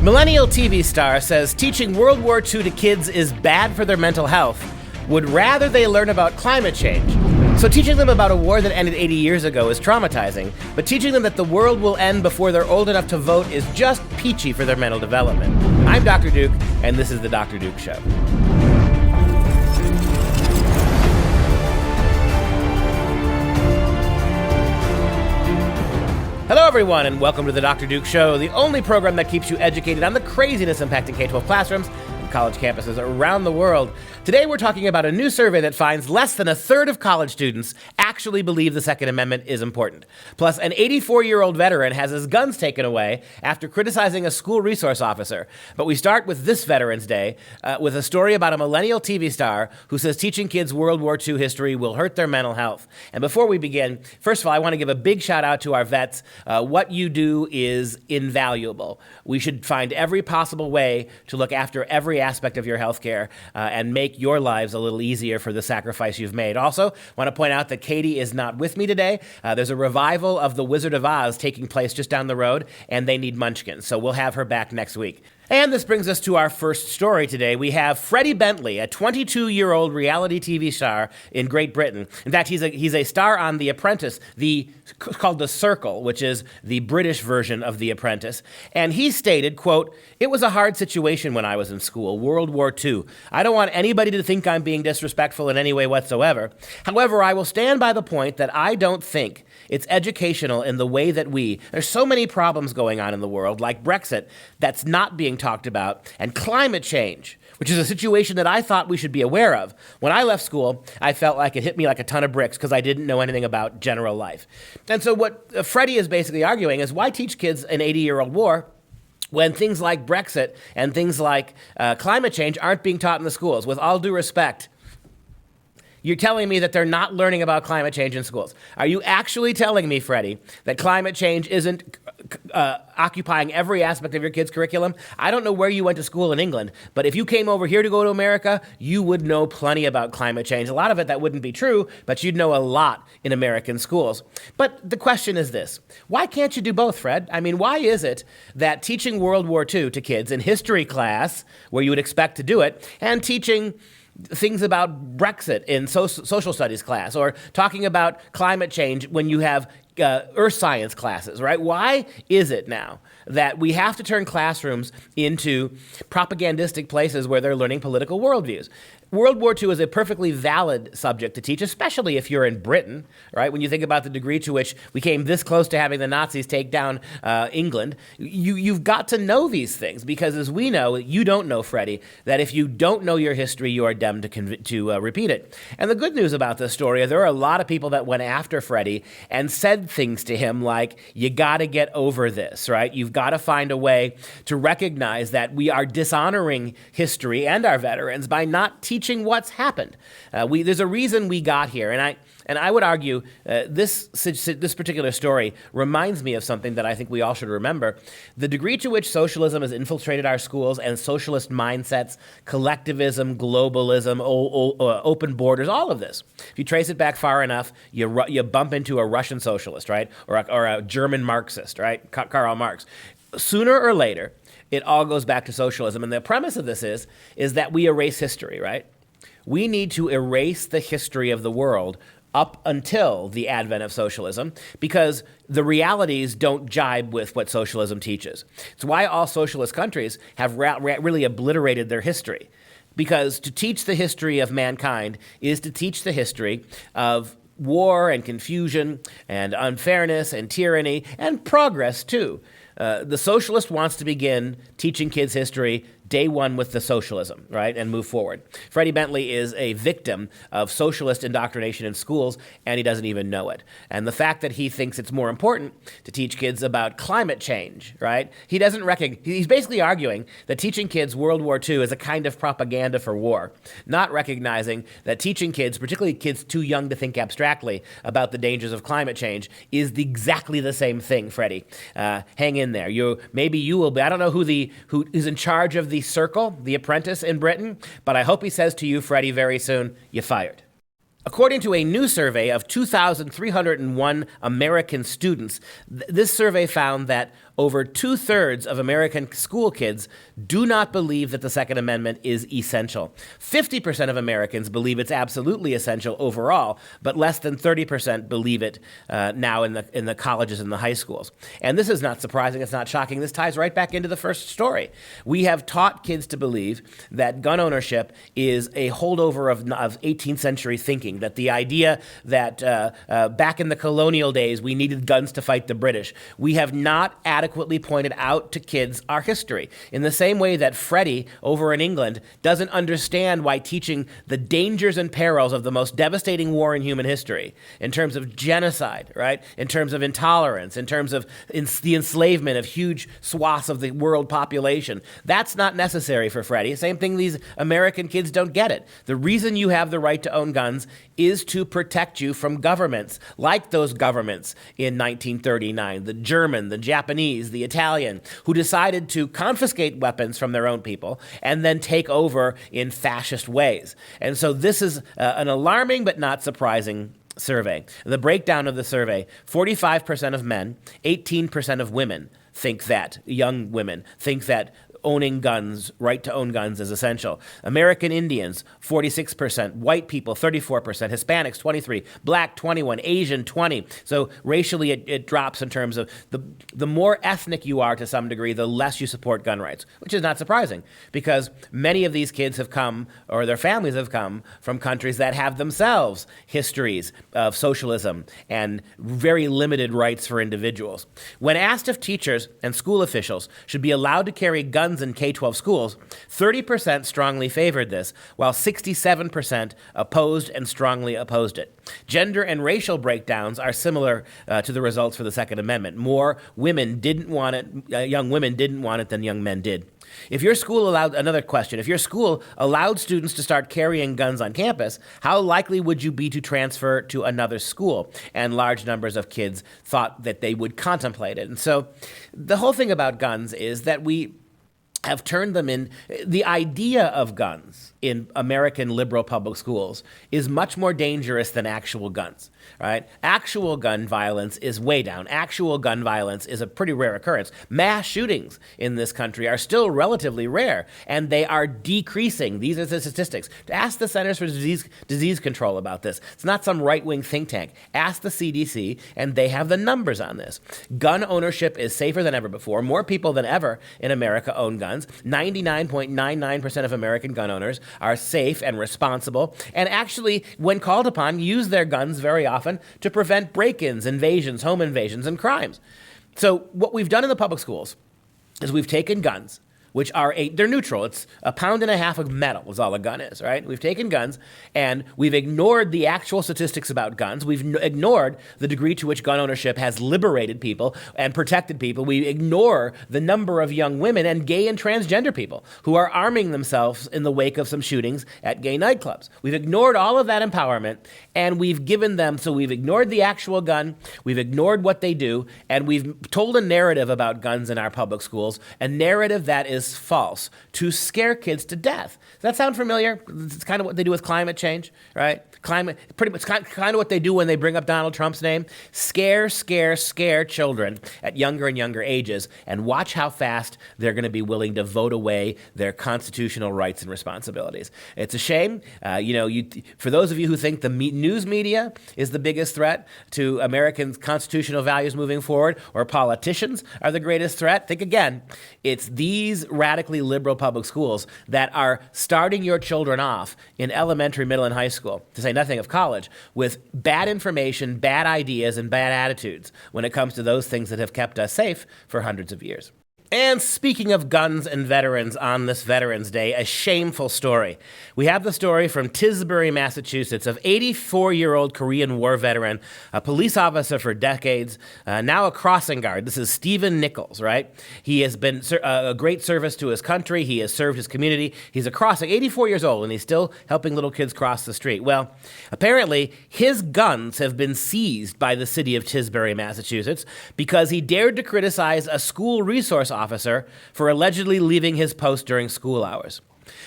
Millennial TV star says teaching World War II to kids is bad for their mental health. Would rather they learn about climate change. So teaching them about a war that ended 80 years ago is traumatizing, but teaching them that the world will end before they're old enough to vote is just peachy for their mental development. I'm Dr. Duke, and this is The Dr. Duke Show. Hello, everyone, and welcome to The Dr. Duke Show, the only program that keeps you educated on the craziness impacting K-12 classrooms and college campuses around the world. Today, we're talking about a new survey that finds less than a third of college students actually believe the Second Amendment is important. Plus, an 84-year-old veteran has his guns taken away after criticizing a school resource officer. But we start with this Veterans Day with a story about a millennial TV star who says teaching kids World War II history will hurt their mental health. And before we begin, first of all, I want to give a big shout out to our vets. What you do is invaluable. We should find every possible way to look after every aspect of your healthcare and make your lives a little easier for the sacrifice you've made. Also, want to point out that Katie is not with me today. There's a revival of The Wizard of Oz taking place just down the road, and they need munchkins, so we'll have her back next week. And this brings us to our first story today. We have Freddie Bentley, a 22-year-old reality TV star in Great Britain. In fact, he's a star on The Apprentice, called The Circle, which is the British version of The Apprentice. And he stated, quote, "It was a hard situation when I was in school, World War II. I don't want anybody to think I'm being disrespectful in any way whatsoever. However, I will stand by the point that I don't think it's educational in the way that there's so many problems going on in the world, like Brexit, that's not being talked about, and climate change, which is a situation that I thought we should be aware of. When I left school, I felt like it hit me like a ton of bricks because I didn't know anything about general life." And so what Freddie is basically arguing is, why teach kids an 80-year-old war when things like Brexit and things like climate change aren't being taught in the schools? With all due respect, you're telling me that they're not learning about climate change in schools. Are you actually telling me, Freddie, that climate change isn't occupying every aspect of your kid's curriculum? I don't know where you went to school in England, but if you came over here to go to America, you would know plenty about climate change. A lot of it that wouldn't be true, but you'd know a lot in American schools. But the question is this: why can't you do both, Fred? I mean, why is it that teaching World War II to kids in history class, where you would expect to do it, and teaching things about Brexit in social studies class, or talking about climate change when you have earth science classes, right? Why is it now that we have to turn classrooms into propagandistic places where they're learning political worldviews? World War II is a perfectly valid subject to teach, especially if you're in Britain, right? When you think about the degree to which we came this close to having the Nazis take down England, you've got to know these things, because as we know, you don't know, Freddie, that if you don't know your history, you are damned to repeat it. And the good news about this story is there are a lot of people that went after Freddie and said things to him like, you got to get over this, right? You've got to find a way to recognize that we are dishonoring history and our veterans by not teaching what's happened. There's a reason we got here, and I would argue this particular story reminds me of something that I think we all should remember. The degree to which socialism has infiltrated our schools, and socialist mindsets, collectivism, globalism, open borders, all of this. If you trace it back far enough, you bump into a Russian socialist, right, or a German Marxist, right, Karl Marx. Sooner or later, it all goes back to socialism. And the premise of this is that we erase history, right? We need to erase the history of the world up until the advent of socialism, because the realities don't jibe with what socialism teaches. It's why all socialist countries have really obliterated their history, because to teach the history of mankind is to teach the history of war and confusion and unfairness and tyranny and progress too. The socialist wants to begin teaching kids history day one with the socialism, right, and move forward. Freddie Bentley is a victim of socialist indoctrination in schools, and he doesn't even know it. And the fact that he thinks it's more important to teach kids about climate change, right, he doesn't he's basically arguing that teaching kids World War II is a kind of propaganda for war, not recognizing that teaching kids, particularly kids too young to think abstractly about the dangers of climate change, is exactly the same thing, Freddie. Hang in there. Maybe you will be. I don't know who is in charge of the Circle, The Apprentice in Britain, but I hope he says to you, Freddie, very soon, you're fired. According to a new survey of 2,301 American students, this survey found that over 2/3 of American school kids do not believe that the Second Amendment is essential. 50% of Americans believe it's absolutely essential overall, but less than 30% believe it now in the colleges and the high schools. And this is not surprising. It's not shocking. This ties right back into the first story. We have taught kids to believe that gun ownership is a holdover of 18th century thinking, that the idea that back in the colonial days we needed guns to fight the British. We have not adequately pointed out to kids our history. In the same way that Freddie over in England doesn't understand why teaching the dangers and perils of the most devastating war in human history, in terms of genocide, right? In terms of intolerance, in terms of the enslavement of huge swaths of the world population. That's not necessary for Freddie. Same thing, these American kids don't get it. The reason you have the right to own guns is to protect you from governments, like those governments in 1939, the German, the Japanese, the Italian, who decided to confiscate weapons from their own people and then take over in fascist ways. And so this is an alarming but not surprising survey. The breakdown of the survey: 45% of men, 18% of women think that, young women, think that owning guns, right to own guns, is essential. American Indians, 46%. White people, 34%. Hispanics, 23%. Black, 21%. Asian, 20%. So racially, it drops in terms of the more ethnic you are to some degree, the less you support gun rights, which is not surprising because many of these kids have come, or their families have come, from countries that have themselves histories of socialism and very limited rights for individuals. When asked if teachers and school officials should be allowed to carry guns in K-12 schools, 30% strongly favored this, while 67% opposed and strongly opposed it. Gender and racial breakdowns are similar to the results for the Second Amendment. More women didn't want it, young women didn't want it than young men did. If your school allowed, another question, if your school allowed students to start carrying guns on campus, how likely would you be to transfer to another school? And large numbers of kids thought that they would contemplate it. And so the whole thing about guns is that we have turned them in. The idea of guns in American liberal public schools is much more dangerous than actual guns, right? Actual gun violence is way down. Actual gun violence is a pretty rare occurrence. Mass shootings in this country are still relatively rare, and they are decreasing. These are the statistics. Ask the Centers for Disease Control about this. It's not some right-wing think tank. Ask the CDC, and they have the numbers on this. Gun ownership is safer than ever before. More people than ever in America own guns. 99.99% of American gun owners are safe and responsible, and actually, when called upon, use their guns very often to prevent break-ins, invasions, home invasions, and crimes. So what we've done in the public schools is we've taken guns, which are they're neutral. It's 1.5 pounds of metal is all a gun is, right? We've taken guns and we've ignored the actual statistics about guns. We've ignored the degree to which gun ownership has liberated people and protected people. We ignore the number of young women and gay and transgender people who are arming themselves in the wake of some shootings at gay nightclubs. We've ignored all of that empowerment, and we've given them, so we've ignored the actual gun, we've ignored what they do, and we've told a narrative about guns in our public schools, a narrative that is false, to scare kids to death. Does that sound familiar? It's kind of what they do with climate change, right? Pretty much kind of what they do when they bring up Donald Trump's name. Scare children at younger and younger ages, and watch how fast they're going to be willing to vote away their constitutional rights and responsibilities. It's a shame. For those of you who think the news media is the biggest threat to American constitutional values moving forward, or politicians are the greatest threat, think again. It's these radically liberal public schools that are starting your children off in elementary, middle, and high school, to say nothing of college, with bad information, bad ideas, and bad attitudes when it comes to those things that have kept us safe for hundreds of years. And speaking of guns and veterans on this Veterans Day, a shameful story. We have the story from Tisbury, Massachusetts, of 84-year-old Korean War veteran, a police officer for decades, now a crossing guard. This is Stephen Nichols, right? He has been a great service to his country. He has served his community. He's 84 years old, and he's still helping little kids cross the street. Well, apparently, his guns have been seized by the city of Tisbury, Massachusetts, because he dared to criticize a school resource officer for allegedly leaving his post during school hours.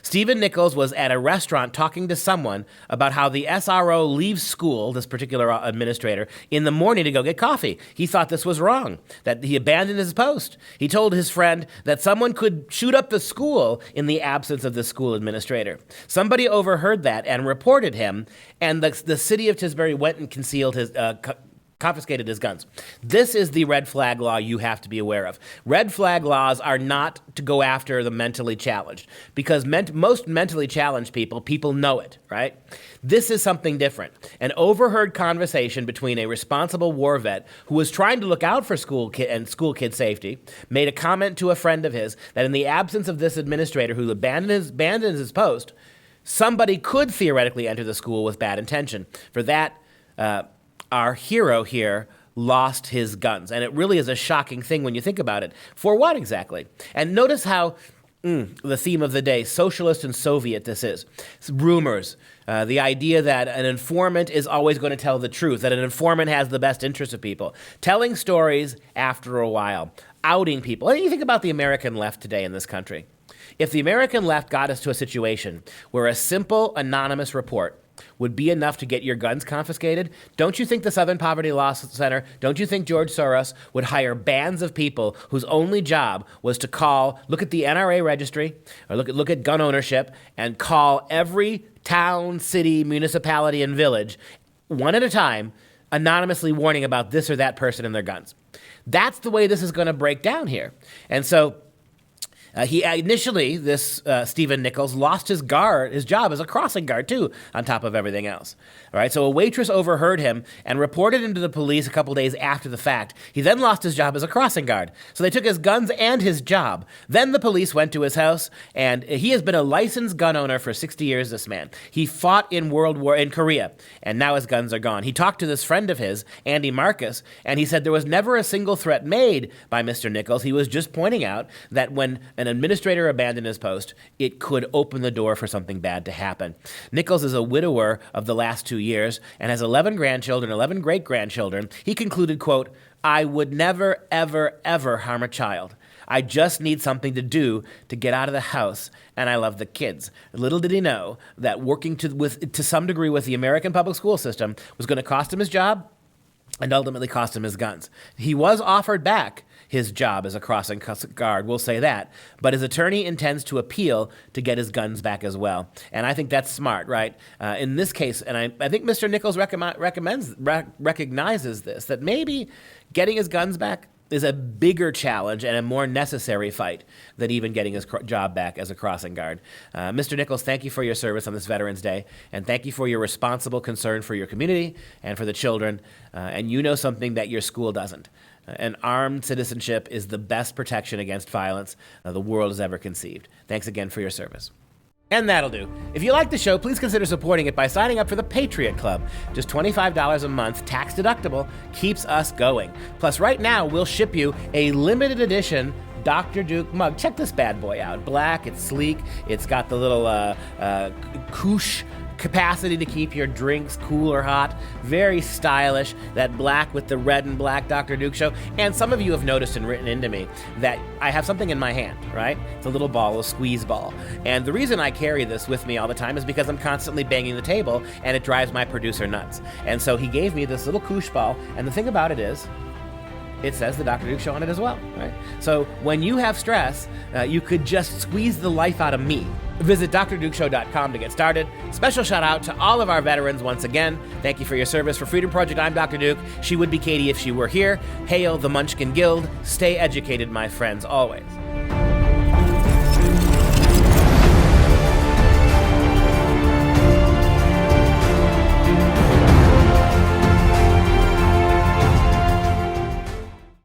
Stephen Nichols was at a restaurant talking to someone about how the SRO leaves school, this particular administrator, in the morning to go get coffee. He thought this was wrong, that he abandoned his post. He told his friend that someone could shoot up the school in the absence of the school administrator. Somebody overheard that and reported him, and the city of Tisbury went and concealed his confiscated his guns. This is the red flag law you have to be aware of. Red flag laws are not to go after the mentally challenged, because most mentally challenged people know it, right? This is something different. An overheard conversation between a responsible war vet who was trying to look out for school kid safety made a comment to a friend of his that in the absence of this administrator who abandoned his post, somebody could theoretically enter the school with bad intention. For that, our hero here lost his guns. And it really is a shocking thing when you think about it. For what exactly? And notice how the theme of the day, socialist and Soviet this is. It's rumors, the idea that an informant is always going to tell the truth, that an informant has the best interest of people. Telling stories after a while, outing people. And you think about the American left today in this country. If the American left got us to a situation where a simple anonymous report would be enough to get your guns confiscated, don't you think the Southern Poverty Law Center, don't you think George Soros would hire bands of people whose only job was to look at the NRA registry, or look at gun ownership, and call every town, city, municipality, and village, one at a time, anonymously warning about this or that person and their guns? That's the way this is going to break down here. And so he initially, Stephen Nichols, lost his job as a crossing guard, too, on top of everything else. All right, so a waitress overheard him and reported him to the police a couple days after the fact. He then lost his job as a crossing guard. So they took his guns and his job. Then the police went to his house, and he has been a licensed gun owner for 60 years, this man. He fought in Korea, and now his guns are gone. He talked to this friend of his, Andy Marcus, and he said there was never a single threat made by Mr. Nichols. He was just pointing out that when an administrator abandoned his post, it could open the door for something bad to happen. Nichols is a widower of the last 2 years and has 11 grandchildren, 11 great-grandchildren. He concluded, quote, "I would never, ever, ever harm a child. I just need something to do to get out of the house, and I love the kids." Little did he know that working to some degree with the American public school system was going to cost him his job and ultimately cost him his guns. He was offered back his job as a crossing guard, we'll say that, but his attorney intends to appeal to get his guns back as well. And I think that's smart, right? In this case, and I think Mr. Nichols recognizes this, that maybe getting his guns back is a bigger challenge and a more necessary fight than even getting his job back as a crossing guard. Mr. Nichols, thank you for your service on this Veterans Day, and thank you for your responsible concern for your community and for the children, and you know something that your school doesn't. An armed citizenship is the best protection against violence the world has ever conceived. Thanks again for your service. And that'll do. If you like the show, please consider supporting it by signing up for the Patriot Club. Just $25 a month, tax deductible, keeps us going. Plus, right now, we'll ship you a limited edition Dr. Duke mug. Check this bad boy out. Black, it's sleek, it's got the little couche capacity to keep your drinks cool or hot. Very stylish. That black with the red and black Dr. Duke show. And some of you have noticed and written into me that I have something in my hand, right? It's a little ball, a squeeze ball. And the reason I carry this with me all the time is because I'm constantly banging the table and it drives my producer nuts. And so he gave me this little couche ball. And the thing about it is, it says the Dr. Duke Show on it as well, right? So when you have stress, you could just squeeze the life out of me. Visit drdukeshow.com to get started. Special shout out to all of our veterans once again. Thank you for your service. For Freedom Project, I'm Dr. Duke. She would be Katie if she were here. Hail the Munchkin Guild. Stay educated, my friends, always.